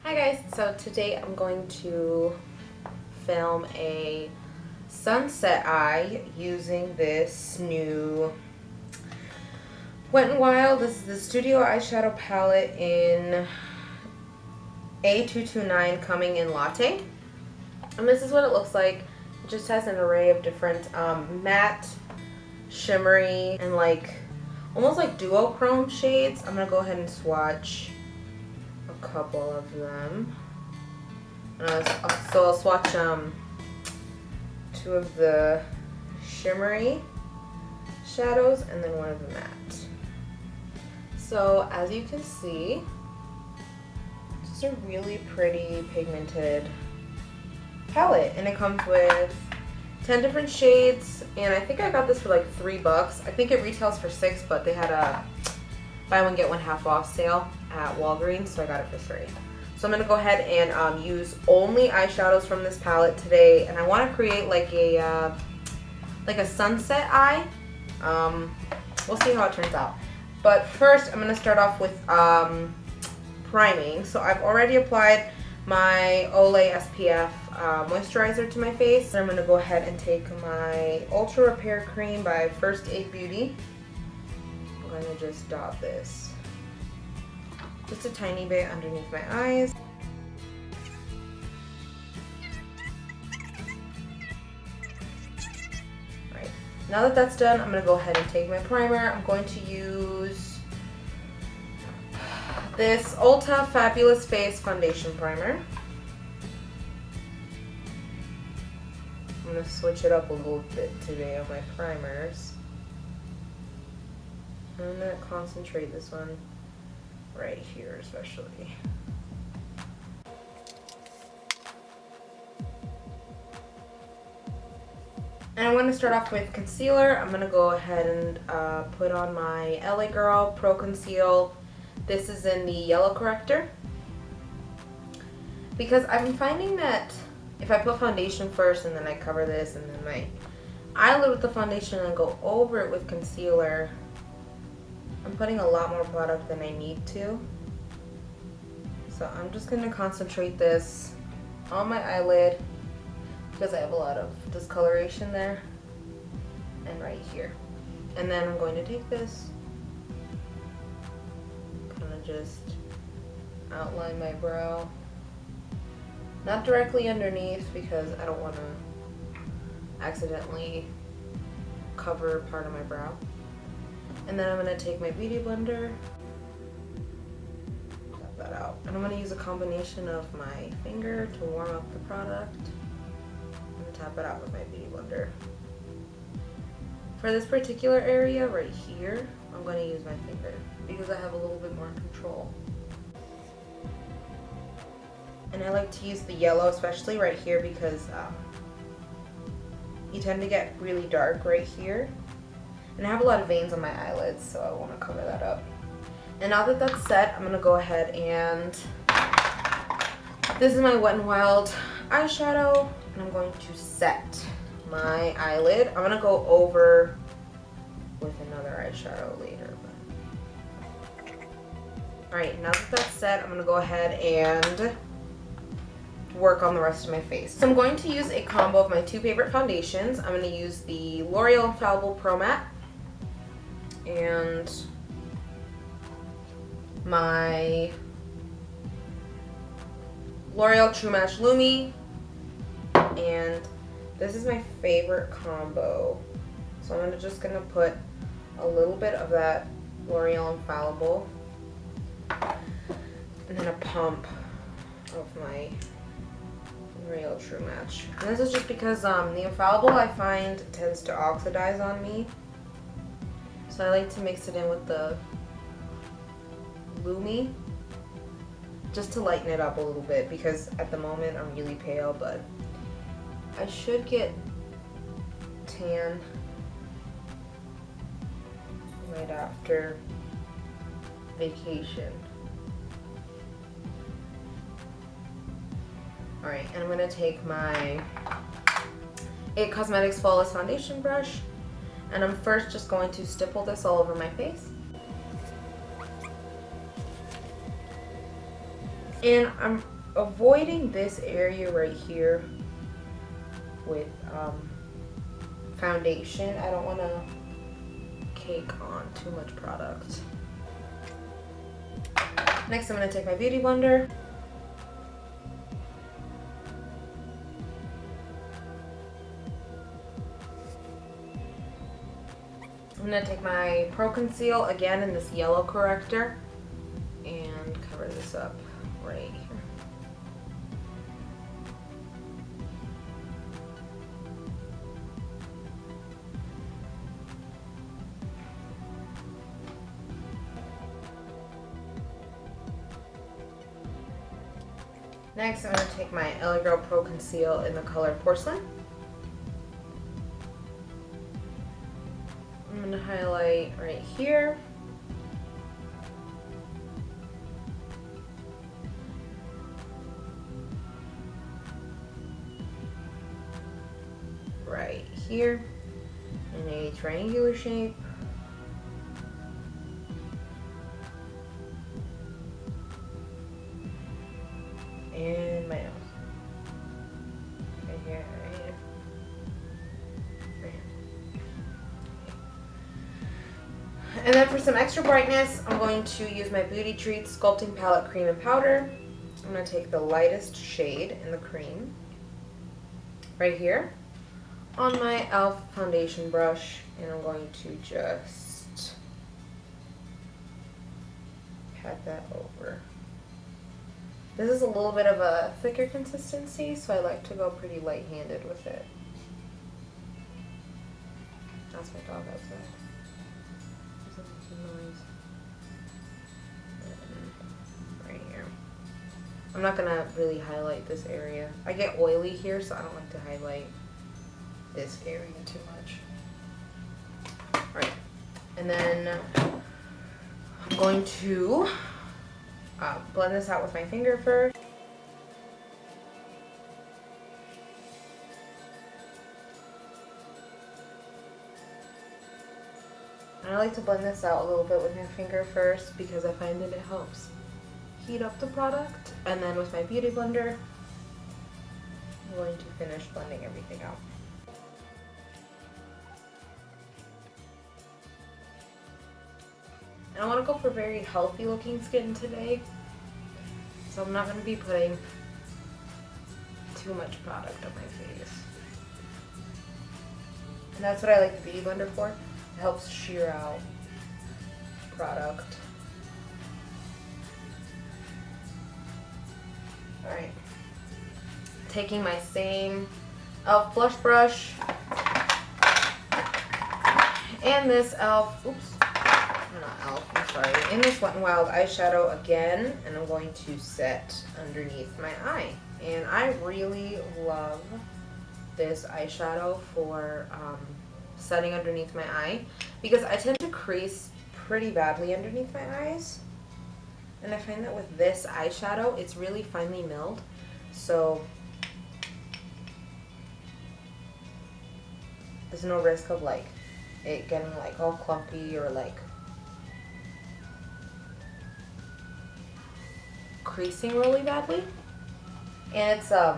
Hi guys, so today I'm going to film a sunset eye using this new Wet n Wild. This is the Studio Eyeshadow palette in A229 coming in Latte. And this is what it looks like. It just has an array of different matte, shimmery, and almost like duochrome shades. I'm going to go ahead and swatch a couple of them. So I'll swatch two of the shimmery shadows and then one of the matte. So as you can see, just a really pretty pigmented palette, and it comes with 10 different shades, and I think I got this for like $3. I think it retails for $6, but they had a buy one get one half off sale at Walgreens, so I got it for free. So I'm gonna go ahead and use only eyeshadows from this palette today, and I want to create like a sunset eye. We'll see how it turns out. But first, I'm gonna start off with priming. So I've already applied my Olay SPF moisturizer to my face. So I'm gonna go ahead and take my Ultra Repair Cream by First Aid Beauty. I'm gonna just dot this just a tiny bit underneath my eyes. Alright, now that that's done, I'm gonna go ahead and take my primer. I'm going to use this Ulta Fabulous Face Foundation Primer. I'm gonna switch it up a little bit today on my primers. I'm gonna concentrate this one right here especially. And I'm going to start off with concealer. I'm going to go ahead and put on my LA Girl Pro.conceal. This is in the yellow corrector. Because I've been finding that if I put foundation first and then I cover this and then my eyelid with the foundation and go over it with concealer, I'm putting a lot more product than I need to. So I'm just going to concentrate this on my eyelid because I have a lot of discoloration there and right here. And then I'm going to take this, kind of just outline my brow. Not directly underneath because I don't want to accidentally cover part of my brow. And then I'm going to take my beauty blender, tap that out. And I'm going to use a combination of my finger to warm up the product and tap it out with my beauty blender. For this particular area right here, I'm going to use my finger because I have a little bit more control. And I like to use the yellow, especially right here, because you tend to get really dark right here. And I have a lot of veins on my eyelids, so I want to cover that up. And now that that's set, I'm going to go ahead and this is my Wet n Wild eyeshadow, and I'm going to set my eyelid. I'm going to go over with another eyeshadow later. Alright, now that that's set, I'm going to go ahead and work on the rest of my face. So I'm going to use a combo of my two favorite foundations. I'm going to use the L'Oreal Infallible Pro Matte and my L'Oreal True Match Lumi, and this is my favorite combo. So I'm just gonna put a little bit of that L'Oreal Infallible and then a pump of my L'Oreal True Match. And this is just because the Infallible I find tends to oxidize on me. So I like to mix it in with the Lumi just to lighten it up a little bit because at the moment I'm really pale, but I should get tan right after vacation. Alright, and I'm going to take my IT Cosmetics Flawless Foundation brush, and I'm first just going to stipple this all over my face. And I'm avoiding this area right here with foundation. I don't want to cake on too much product. Next, I'm going to take my beauty blender. I'm going to take my Pro.conceal again in this yellow corrector and cover this up right here. Next, I'm going to take my LA Girl Pro.conceal in the color Porcelain. I'm going to highlight right here. Right here in a triangular shape. And my nose. Right here, right here. Right here. And then for some extra brightness, I'm going to use my Beauty Treats Sculpting Palette Cream and Powder. I'm going to take the lightest shade in the cream right here on my e.l.f. foundation brush, and I'm going to just pat that over. This is a little bit of a thicker consistency, so I like to go pretty light-handed with it. That's my dog outside. He's making some noise. And right here. I'm not gonna really highlight this area. I get oily here, so I don't like to highlight this area too much. Alright, and then I'm going to blend this out with my finger first. And I like to blend this out a little bit with my finger first because I find that it helps heat up the product. And then with my beauty blender, I'm going to finish blending everything out. And I want to go for very healthy looking skin today, so I'm not going to be putting too much product on my face. And that's what I like the beauty blender for. It helps sheer out product. Alright, taking my same e.l.f. blush brush and this e.l.f. in this Wet n Wild eyeshadow again, and I'm going to set underneath my eye. And I really love this eyeshadow for setting underneath my eye because I tend to crease pretty badly underneath my eyes, and I find that with this eyeshadow it's really finely milled, so there's no risk of like it getting like all clumpy or like creasing really badly. And it's a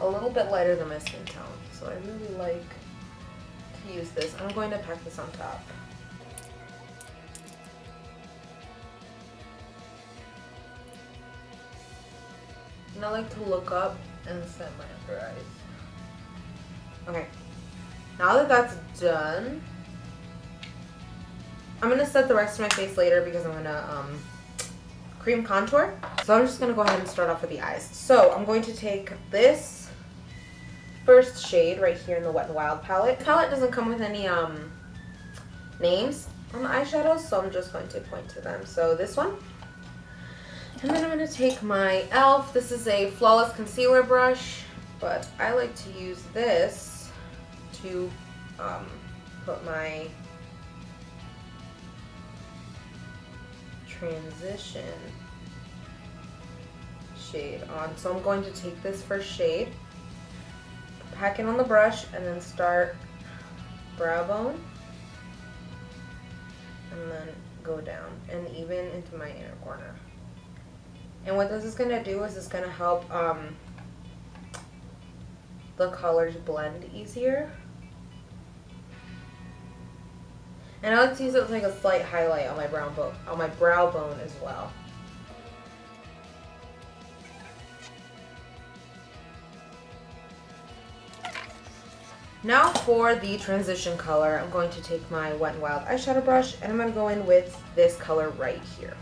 little bit lighter than my skin tone, so I really like to use this. I'm going to pack this on top. And I like to look up and set my under eyes. Okay, now that that's done, I'm gonna set the rest of my face later because I'm gonna cream contour. So I'm just gonna go ahead and start off with the eyes. So I'm going to take this first shade right here in the Wet n Wild palette. The palette doesn't come with any names on the eyeshadows, so I'm just going to point to them. So this one. And then I'm gonna take my e.l.f. This is a flawless concealer brush, but I like to use this to put my transition shade on. So I'm going to take this first shade, pack it on the brush, and then start brow bone, and then go down and even into my inner corner. And what this is going to do is it's going to help the colors blend easier. And I like to use it as like a slight highlight on my brow bone as well. Now for the transition color, I'm going to take my Wet n Wild eyeshadow brush and I'm going to go in with this color right here.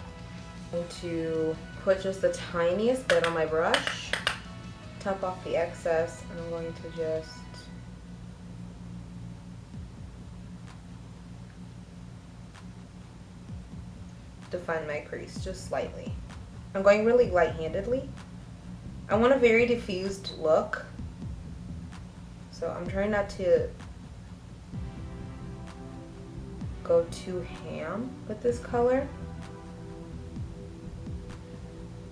I'm going to put just the tiniest bit on my brush, tap off the excess, and I'm going to just define my crease just slightly. I'm going really light-handedly. I want a very diffused look, so I'm trying not to go too ham with this color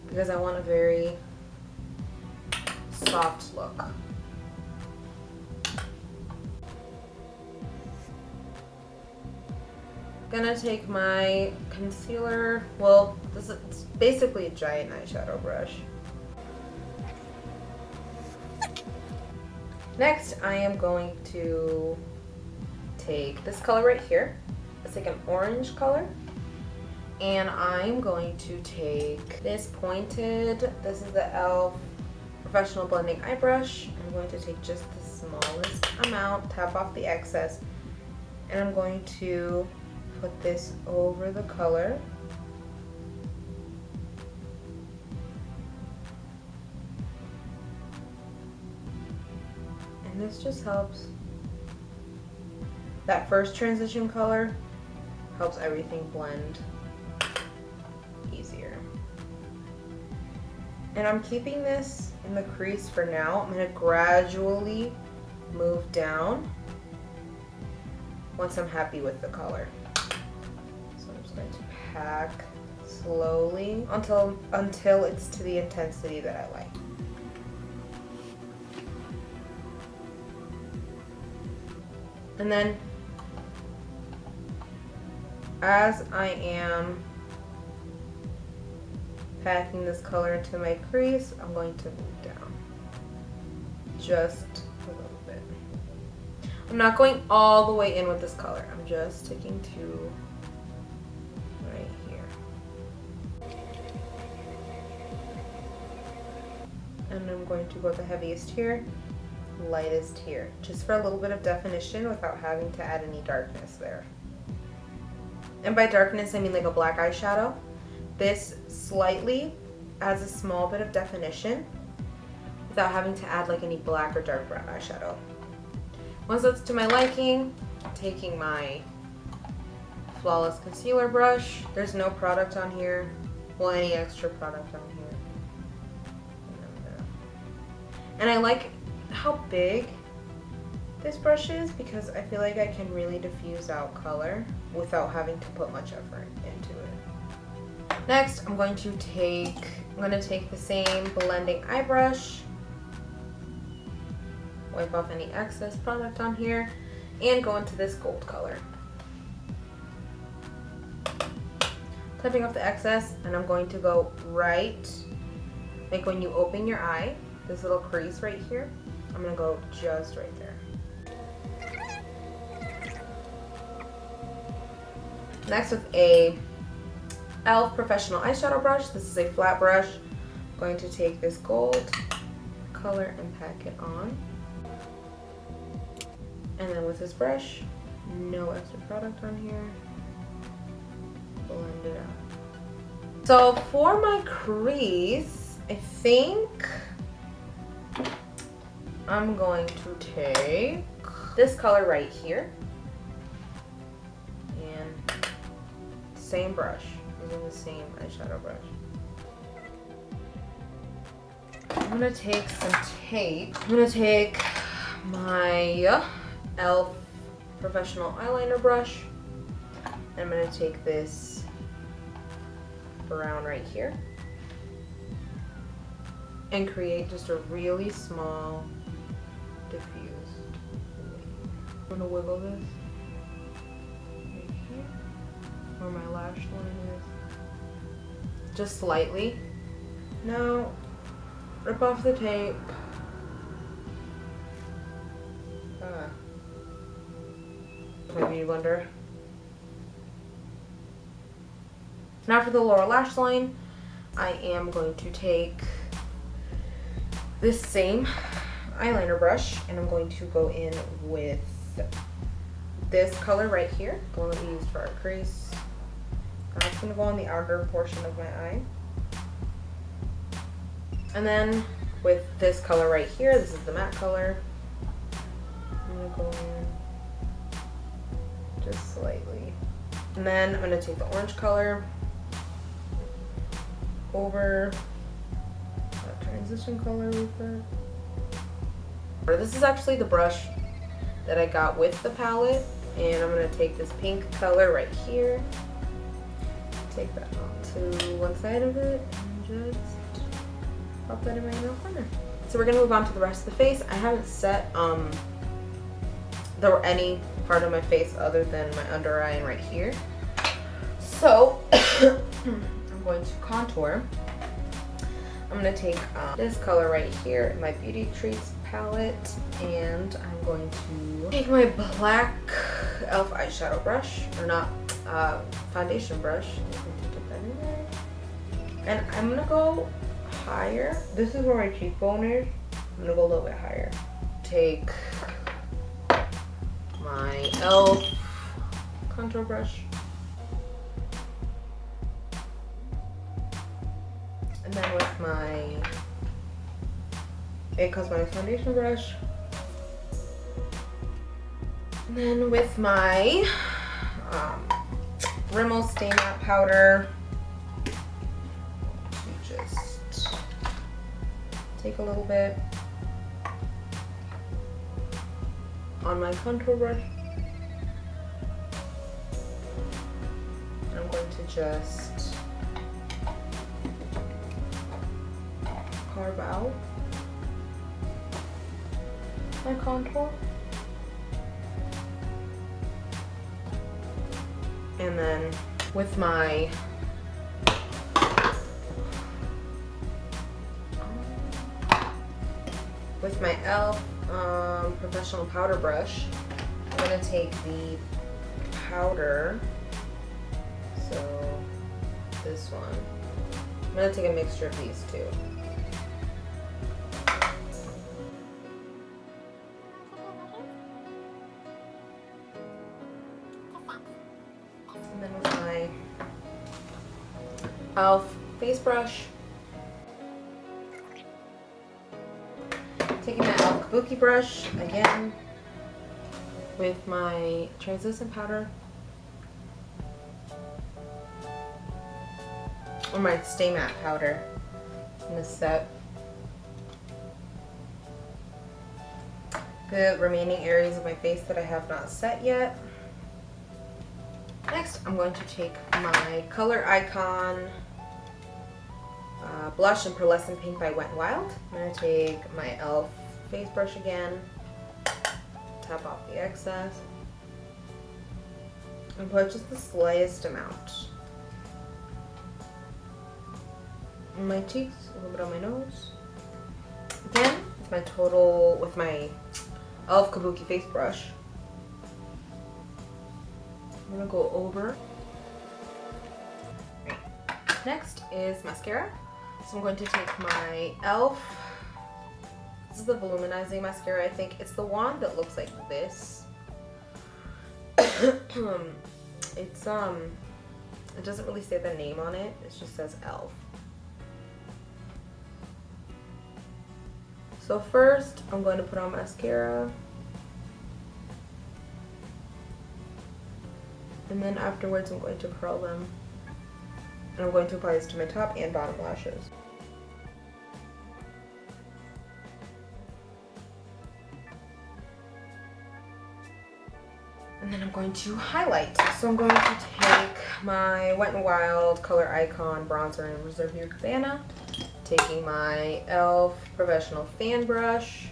because I want a very soft look. Gonna take my concealer, well, this is basically a giant eyeshadow brush. Next, I am going to take this color right here. It's like an orange color. And I'm going to take this pointed, this is the e.l.f. Professional Blending Eye Brush. I'm going to take just the smallest amount, tap off the excess, and I'm going to put this over the color. And this just helps. That first transition color helps everything blend easier. And I'm keeping this in the crease for now. I'm going to gradually move down once I'm happy with the color. So I'm just going to pack slowly until it's to the intensity that I like. And then as I am packing this color into my crease, I'm going to move down just a little bit. I'm not going all the way in with this color. I'm just sticking to right here. And I'm going to go the heaviest here, lightest here, just for a little bit of definition without having to add any darkness there. And by darkness, I mean like a black eyeshadow. This slightly adds a small bit of definition without having to add like any black or dark brown eyeshadow. Once that's to my liking, I'm taking my Flawless Concealer brush. There's no product on here. Well, any extra product on here. And I like how big this brush is because I feel like I can really diffuse out color without having to put much effort into it. Next, I'm going to take the same blending eye brush, wipe off any excess product on here, and go into this gold color. Tapping off the excess, and I'm going to go right, like when you open your eye, this little crease right here, I'm gonna go just right there. Next, with a e.l.f. Professional Eyeshadow Brush. This is a flat brush. I'm going to take this gold color and pack it on. And then with this brush, no extra product on here, blend it out. So for my crease, I think I'm going to take this color right here. And same brush, using the same eyeshadow brush. I'm gonna take some tape. I'm gonna take my e.l.f. Professional Eyeliner brush. And I'm gonna take this brown right here and create just a really small diffuse. I'm gonna wiggle this right here where my lash line is, just slightly, Now, rip off the tape. My beauty blender. Now for the lower lash line, I am going to take this same eyeliner brush and I'm going to go in with this color right here, the one that we used for our crease. That's going to go on the outer portion of my eye. And then with this color right here, this is the matte color, I'm going to go in just slightly. And then I'm going to take the orange color over that transition color we put. This is actually the brush that I got with the palette, and I'm going to take this pink color right here, take that onto one side of it, and just pop that in my inner corner. So we're going to move on to the rest of the face. I haven't set any part of my face other than my under eye and right here. So I'm going to contour. I'm going to take this color right here in my Beauty Treats palette, and I'm going to take my black e.l.f. eyeshadow brush, or not, foundation brush. I'm going to dip that in there. And I'm going to go higher. This is where my cheekbone is. I'm going to go a little bit higher. Take my e.l.f. contour brush. And then with my It Cosmetics foundation brush. And then with my Rimmel Stay Matte powder, to just take a little bit on my contour brush. I'm going to just carve out my contour, and then with my e.l.f. professional powder brush, I'm going to take the powder, so this one, I'm going to take a mixture of these two. And then with my e.l.f. face brush, taking my e.l.f. kabuki brush again with my translucent powder, or my Stay Matte powder in this set, the remaining areas of my face that I have not set yet. Next, I'm going to take my Coloricon blush in Pearlescent Pink by Wet n Wild. I'm going to take my e.l.f. face brush again, tap off the excess, and put just the slightest amount on my cheeks, a little bit on my nose. Again, with my e.l.f. kabuki face brush, I'm going to go over. Right. Next is mascara. So I'm going to take my e.l.f. This is the Voluminizing Mascara, I think. It's the one that looks like this. It doesn't really say the name on it. It just says e.l.f. So first, I'm going to put on mascara. And then afterwards, I'm going to curl them. And I'm going to apply this to my top and bottom lashes. And then I'm going to highlight. So I'm going to take my Wet n Wild Color Icon Bronzer in Reserve Your Cabana. Taking my e.l.f. Professional Fan Brush.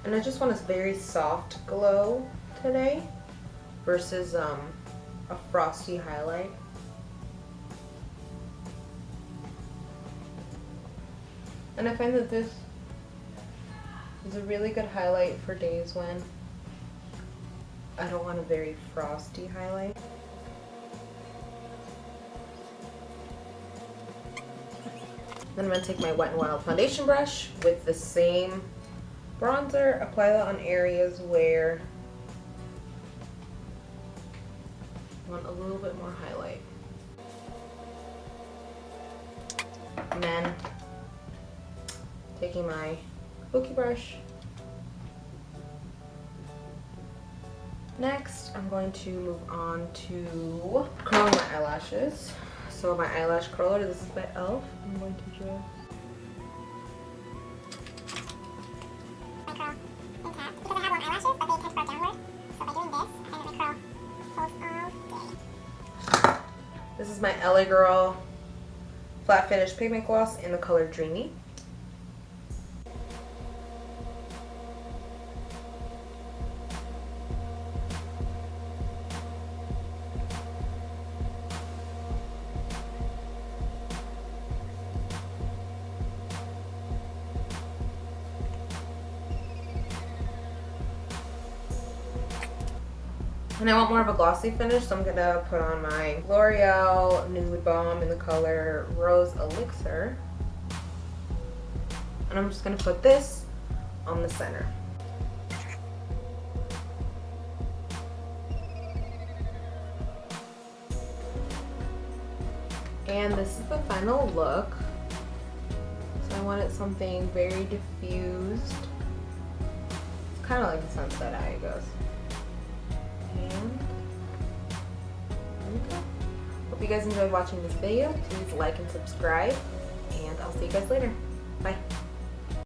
And I just want a very soft glow today. versus a frosty highlight. And I find that this is a really good highlight for days when I don't want a very frosty highlight. Then I'm going to take my Wet n Wild foundation brush with the same bronzer, apply that on areas where I want a little bit more highlight. And then taking my kabuki brush. Next, I'm going to move on to curling my eyelashes. So my eyelash curler, this is by e.l.f. I'm going to just curl intact because I have long eyelashes, but they tend to grow downward. So by doing this, I let my curl hold all day. This is my LA Girl Flat Finish Pigment Gloss in the color Dreamy. And I want more of a glossy finish, so I'm going to put on my L'Oreal Nude Balm in the color Rose Elixir. And I'm just going to put this on the center. And this is the final look. So I wanted something very diffused. It's kind of like a sunset eye, it goes. And there we go. Hope you guys enjoyed watching this video. Please like and subscribe, and I'll see you guys later. Bye.